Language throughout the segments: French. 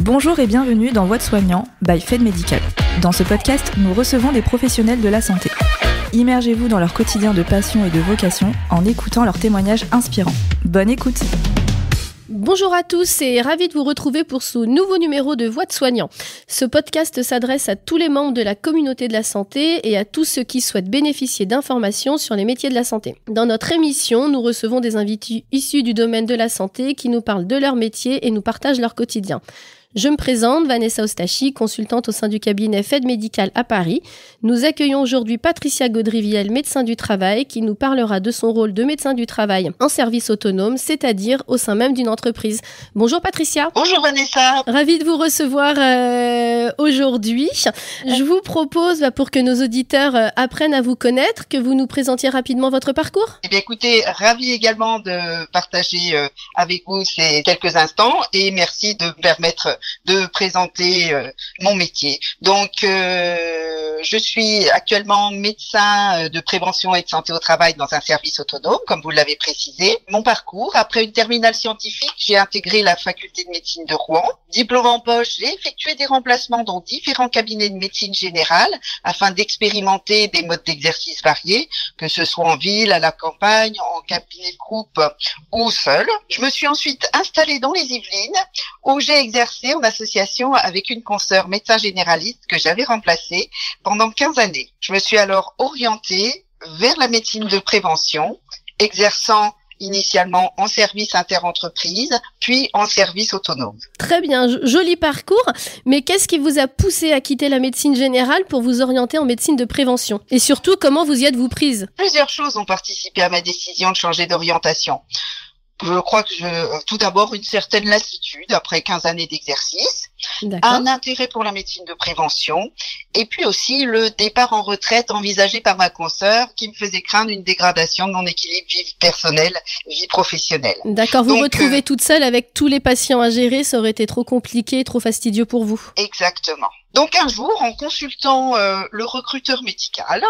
Bonjour et bienvenue dans Voix de soignant by Fed Medical. Dans ce podcast, nous recevons des professionnels de la santé. Immergez-vous dans leur quotidien de passion et de vocation en écoutant leurs témoignages inspirants. Bonne écoute! Bonjour à tous et ravi de vous retrouver pour ce nouveau numéro de Voix de soignant. Ce podcast s'adresse à tous les membres de la communauté de la santé et à tous ceux qui souhaitent bénéficier d'informations sur les métiers de la santé. Dans notre émission, nous recevons des invités issus du domaine de la santé qui nous parlent de leur métier et nous partagent leur quotidien. Je me présente, Vanessa Ostachi, consultante au sein du cabinet Fed Medical à Paris. Nous accueillons aujourd'hui Patricia Gaudriviel, médecin du travail, qui nous parlera de son rôle de médecin du travail en service autonome, c'est-à-dire au sein même d'une entreprise. Bonjour Patricia. Bonjour Vanessa. Ravie de vous recevoir aujourd'hui. Je vous propose, pour que nos auditeurs apprennent à vous connaître, que vous nous présentiez rapidement votre parcours. Eh bien écoutez, ravie également de partager avec vous ces quelques instants et merci de me permettre de présenter mon métier. Donc, je suis actuellement médecin de prévention et de santé au travail dans un service autonome, comme vous l'avez précisé. Mon parcours, après une terminale scientifique, j'ai intégré la faculté de médecine de Rouen. Diplôme en poche, j'ai effectué des remplacements dans différents cabinets de médecine générale afin d'expérimenter des modes d'exercice variés, que ce soit en ville, à la campagne, en cabinet de groupe ou seul. Je me suis ensuite installée dans les Yvelines où j'ai exercé en association avec une consoeur médecin généraliste que j'avais remplacée pendant 15 années. Je me suis alors orientée vers la médecine de prévention, exerçant initialement en service interentreprise, puis en service autonome. Très bien, joli parcours, mais qu'est-ce qui vous a poussé à quitter la médecine générale pour vous orienter en médecine de prévention? Et surtout, comment vous y êtes-vous prise? Plusieurs choses ont participé à ma décision de changer d'orientation. Je crois que tout d'abord une certaine lassitude après 15 années d'exercice, un intérêt pour la médecine de prévention et puis aussi le départ en retraite envisagé par ma consoeur qui me faisait craindre une dégradation de mon équilibre vie personnelle, vie professionnelle. D'accord, vous vous retrouvez toute seule avec tous les patients à gérer, ça aurait été trop compliqué, trop fastidieux pour vous. Exactement. Donc un jour, en consultant le recruteur médical,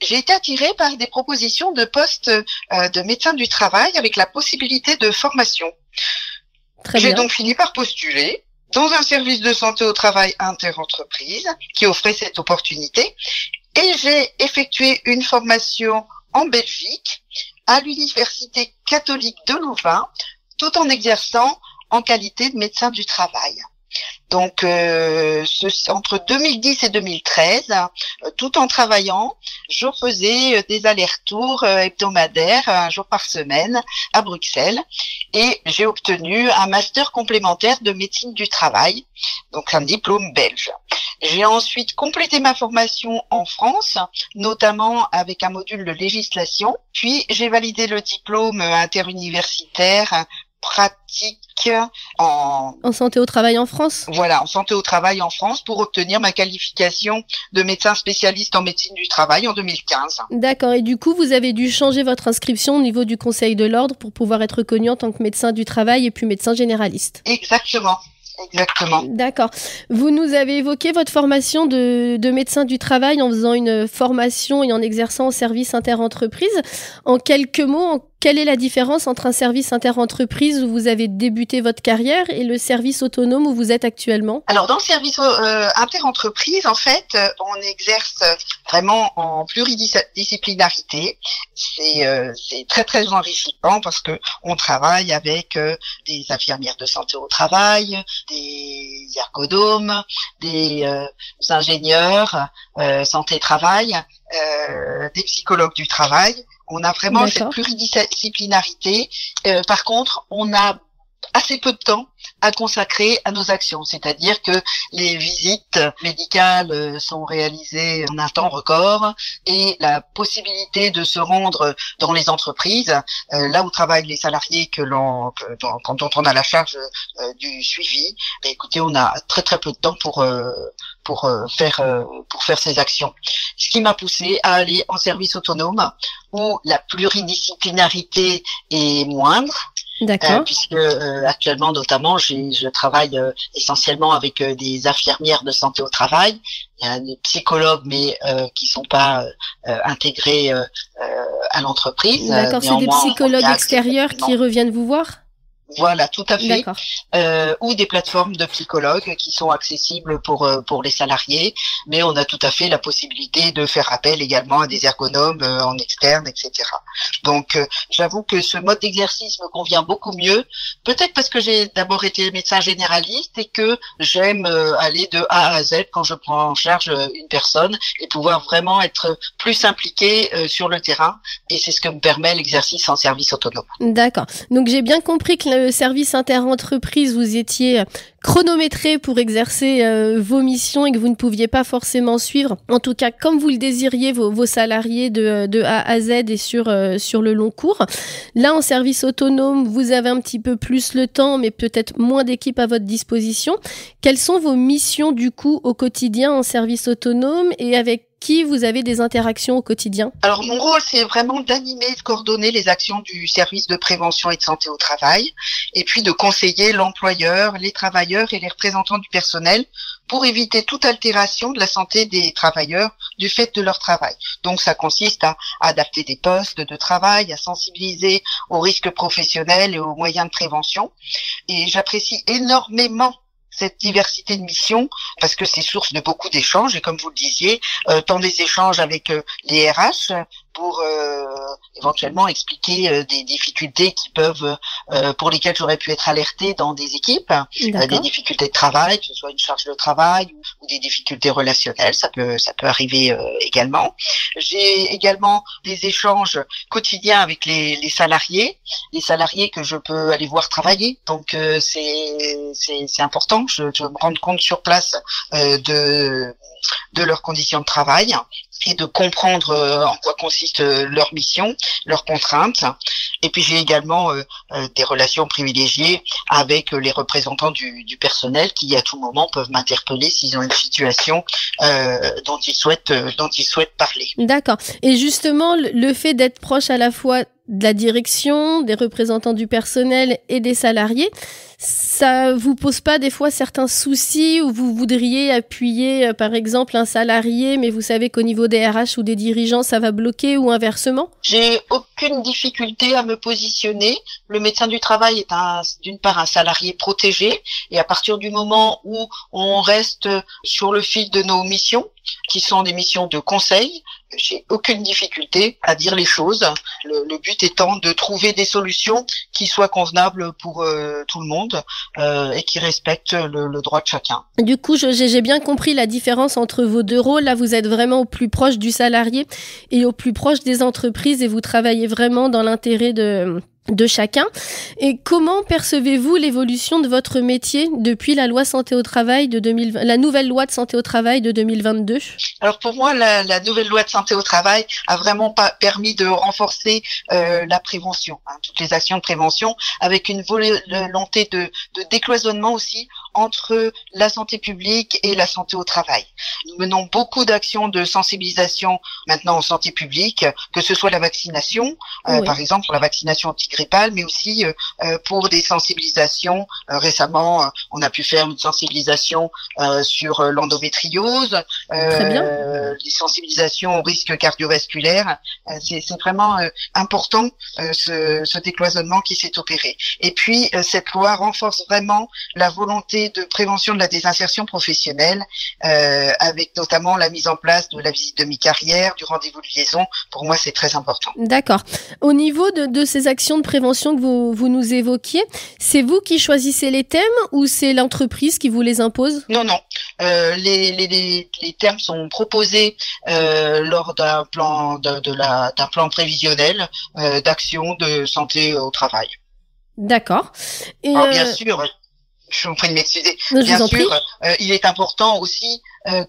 j'ai été attirée par des propositions de postes de médecin du travail avec la possibilité de formation. J'ai donc fini par postuler dans un service de santé au travail interentreprise qui offrait cette opportunité et j'ai effectué une formation en Belgique à l'Université catholique de Louvain tout en exerçant en qualité de médecin du travail. Donc, entre 2010 et 2013, tout en travaillant, je faisais des allers-retours hebdomadaires, un jour par semaine, à Bruxelles, et j'ai obtenu un master complémentaire de médecine du travail, donc un diplôme belge. J'ai ensuite complété ma formation en France, notamment avec un module de législation, puis j'ai validé le diplôme interuniversitaire pratique en santé au travail en France. Voilà, en santé au travail en France pour obtenir ma qualification de médecin spécialiste en médecine du travail en 2015. D'accord, et du coup, vous avez dû changer votre inscription au niveau du Conseil de l'Ordre pour pouvoir être reconnu en tant que médecin du travail et puis médecin généraliste. Exactement. D'accord. Vous nous avez évoqué votre formation de médecin du travail en faisant une formation et en exerçant au service interentreprise. En quelques mots, quelle est la différence entre un service interentreprise où vous avez débuté votre carrière et le service autonome où vous êtes actuellement? Alors, dans le service interentreprise, en fait, on exerce vraiment en pluridisciplinarité. C'est très, très enrichissant parce que on travaille avec des infirmières de santé au travail, des ergonomes, des ingénieurs santé-travail, des psychologues du travail. On a vraiment cette pluridisciplinarité. Par contre, on a assez peu de temps à consacrer à nos actions. C'est-à-dire que les visites médicales sont réalisées en un temps record et la possibilité de se rendre dans les entreprises, là où travaillent les salariés quand on a la charge du suivi, écoutez, on a très très peu de temps pour faire ces actions. Ce qui m'a poussé à aller en service autonome où la pluridisciplinarité est moindre. D'accord. Puisque actuellement notamment je travaille essentiellement avec des infirmières de santé au travail, des psychologues mais qui sont pas intégrés à l'entreprise. D'accord, c'est des psychologues extérieurs qui reviennent vous voir? Voilà, tout à fait. D'accord. Ou des plateformes de psychologues qui sont accessibles pour les salariés, mais on a tout à fait la possibilité de faire appel également à des ergonomes en externe, etc. Donc, j'avoue que ce mode d'exercice me convient beaucoup mieux, peut-être parce que j'ai d'abord été médecin généraliste et que j'aime aller de A à Z quand je prends en charge une personne et pouvoir vraiment être plus impliqué sur le terrain, et c'est ce que me permet l'exercice en service autonome. D'accord. Donc j'ai bien compris que le service inter-entreprise, vous étiez chronométré pour exercer vos missions et que vous ne pouviez pas forcément suivre, en tout cas comme vous le désiriez, vos salariés de A à Z et sur le long cours. Là, en service autonome, vous avez un petit peu plus le temps, mais peut-être moins d'équipe à votre disposition. Quelles sont vos missions du coup au quotidien en service autonome et avec qui vous avez des interactions au quotidien? Alors mon rôle, c'est vraiment d'animer et de coordonner les actions du service de prévention et de santé au travail, et puis de conseiller l'employeur, les travailleurs et les représentants du personnel pour éviter toute altération de la santé des travailleurs du fait de leur travail. Donc ça consiste à adapter des postes de travail, à sensibiliser aux risques professionnels et aux moyens de prévention. Et j'apprécie énormément cette diversité de missions, parce que c'est source de beaucoup d'échanges, et comme vous le disiez, tant des échanges avec les RH pour éventuellement expliquer des difficultés qui peuvent pour lesquelles j'aurais pu être alertée dans des équipes, des difficultés de travail, que ce soit une charge de travail ou des difficultés relationnelles, ça peut arriver également. J'ai également des échanges quotidiens avec les salariés que je peux aller voir travailler, donc c'est important. Je me rends compte sur place de leurs conditions de travail et de comprendre en quoi consiste leur mission, leurs contraintes. Et puis j'ai également des relations privilégiées avec les représentants du personnel qui à tout moment peuvent m'interpeller s'ils ont une situation dont ils souhaitent parler. D'accord. Et justement, le fait d'être proche à la fois de la direction, des représentants du personnel et des salariés, ça vous pose pas des fois certains soucis où vous voudriez appuyer par exemple un salarié, mais vous savez qu'au niveau des RH ou des dirigeants ça va bloquer, ou inversement? J'ai aucune difficulté à me positionner. Le médecin du travail est d'une part un salarié protégé, et à partir du moment où on reste sur le fil de nos missions, qui sont des missions de conseil, j'ai aucune difficulté à dire les choses. Le but étant de trouver des solutions qui soient convenables pour tout le monde et qui respectent le droit de chacun. Du coup, j'ai bien compris la différence entre vos deux rôles. Là, vous êtes vraiment au plus proche du salarié et au plus proche des entreprises, et vous travaillez vraiment dans l'intérêt de chacun. Et comment percevez-vous l'évolution de votre métier depuis la loi santé au travail la nouvelle loi de santé au travail de 2022? Alors pour moi, la nouvelle loi de santé au travail a vraiment pas permis de renforcer la prévention, toutes les actions de prévention, avec une volonté de décloisonnement aussi entre la santé publique et la santé au travail. Nous menons beaucoup d'actions de sensibilisation maintenant en santé publique, que ce soit la vaccination, par exemple pour la vaccination antigrippale, mais aussi pour des sensibilisations. Récemment, on a pu faire une sensibilisation sur l'endométriose, des sensibilisations aux risques cardiovasculaires. C'est vraiment important ce décloisonnement qui s'est opéré. Et puis cette loi renforce vraiment la volonté de prévention de la désinsertion professionnelle, avec notamment la mise en place de la visite de mi-carrière, du rendez-vous de liaison. Pour moi, c'est très important. D'accord. Au niveau de ces actions de prévention que vous nous évoquiez, c'est vous qui choisissez les thèmes ou c'est l'entreprise qui vous les impose? Non. Les thèmes sont proposés lors d'un plan d'un plan prévisionnel d'action de santé au travail. D'accord. Et alors, bien sûr, je vous prie de m'excuser. Bien sûr, il est important aussi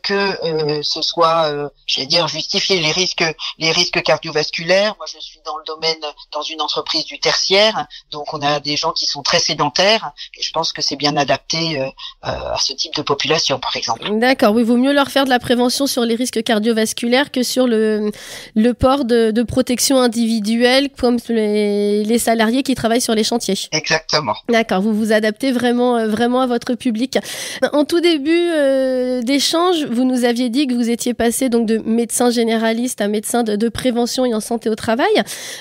que ce soit, justifié les risques cardiovasculaires. Moi, je suis dans le domaine, dans une entreprise du tertiaire, donc on a des gens qui sont très sédentaires, et je pense que c'est bien adapté à ce type de population, par exemple. D'accord, oui, vaut mieux leur faire de la prévention sur les risques cardiovasculaires que sur le port de protection individuelle, comme les salariés qui travaillent sur les chantiers. Exactement. D'accord, vous vous adaptez vraiment à votre public. En tout début d'échange, échange, vous nous aviez dit que vous étiez passé donc de médecin généraliste à médecin de prévention et en santé au travail.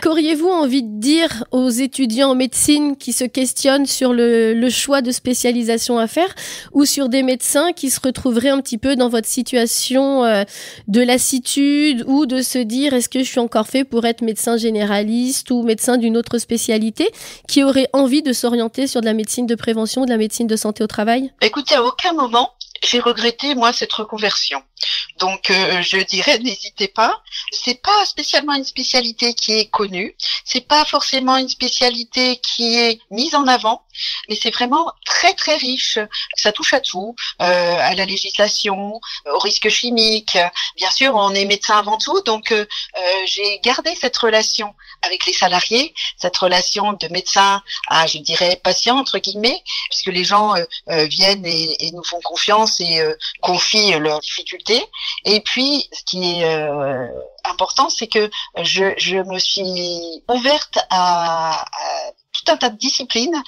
Qu'auriez-vous envie de dire aux étudiants en médecine qui se questionnent sur le choix de spécialisation à faire, ou sur des médecins qui se retrouveraient un petit peu dans votre situation de lassitude, ou de se dire est-ce que je suis encore fait pour être médecin généraliste ou médecin d'une autre spécialité, qui auraient envie de s'orienter sur de la médecine de prévention, de la médecine de santé au travail? Écoutez, à aucun moment j'ai regretté moi cette reconversion. Donc je dirais n'hésitez pas. C'est pas spécialement une spécialité qui est connue, c'est pas forcément une spécialité qui est mise en avant, mais c'est vraiment très très riche. Ça touche à tout, à la législation, aux risques chimiques. Bien sûr, on est médecin avant tout, donc j'ai gardé cette relation avec les salariés, cette relation de médecin à, je dirais, patient entre guillemets, puisque les gens viennent et nous font confiance et confient leurs difficultés. Et puis, ce qui est important, c'est que je me suis ouverte à tout un tas de disciplines,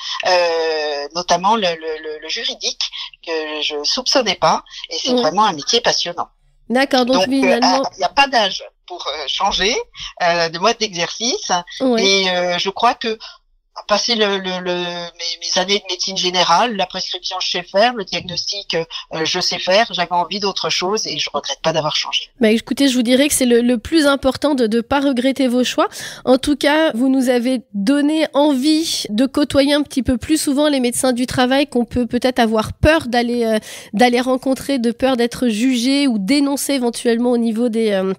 notamment le juridique, que je soupçonnais pas, et c'est vraiment un métier passionnant. D'accord, donc finalement... il n'y a pas d'âge pour changer de mode d'exercice, et je crois que passer mes années de médecine générale, la prescription je sais faire, le diagnostic je sais faire, j'avais envie d'autre chose et je regrette pas d'avoir changé. Bah écoutez, je vous dirais que c'est le plus important de pas regretter vos choix. En tout cas, vous nous avez donné envie de côtoyer un petit peu plus souvent les médecins du travail qu'on peut peut-être avoir peur d'aller rencontrer, de peur d'être jugé ou dénoncé éventuellement au niveau des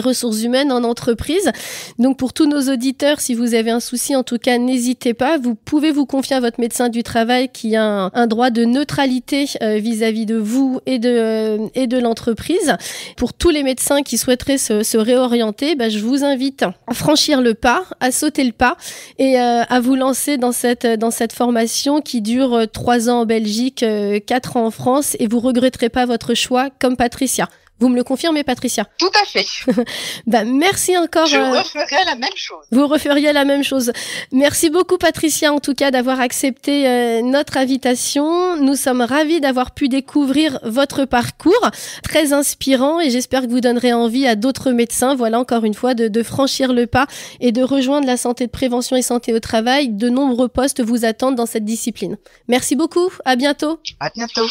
ressources humaines en entreprise. Donc pour tous nos auditeurs, si vous avez un souci, en tout cas, n'hésitez pas. Vous pouvez vous confier à votre médecin du travail qui a un droit de neutralité vis-à-vis de vous et de l'entreprise. Pour tous les médecins qui souhaiteraient se réorienter, je vous invite à franchir le pas, à sauter le pas et à vous lancer dans cette formation qui dure 3 ans en Belgique, 4 ans en France, et vous regretterez pas votre choix comme Patricia. Vous me le confirmez, Patricia? Tout à fait. Merci encore. Je referais la même chose. Vous referiez la même chose. Merci beaucoup, Patricia, en tout cas, d'avoir accepté notre invitation. Nous sommes ravis d'avoir pu découvrir votre parcours, très inspirant, et j'espère que vous donnerez envie à d'autres médecins, voilà, encore une fois, de franchir le pas et de rejoindre la santé de prévention et santé au travail. De nombreux postes vous attendent dans cette discipline. Merci beaucoup. À bientôt. À bientôt.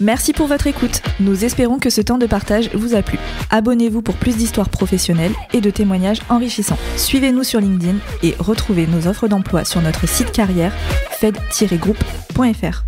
Merci pour votre écoute. Nous espérons que ce temps de partage vous a plu. Abonnez-vous pour plus d'histoires professionnelles et de témoignages enrichissants. Suivez-nous sur LinkedIn et retrouvez nos offres d'emploi sur notre site carrière fed-group.fr.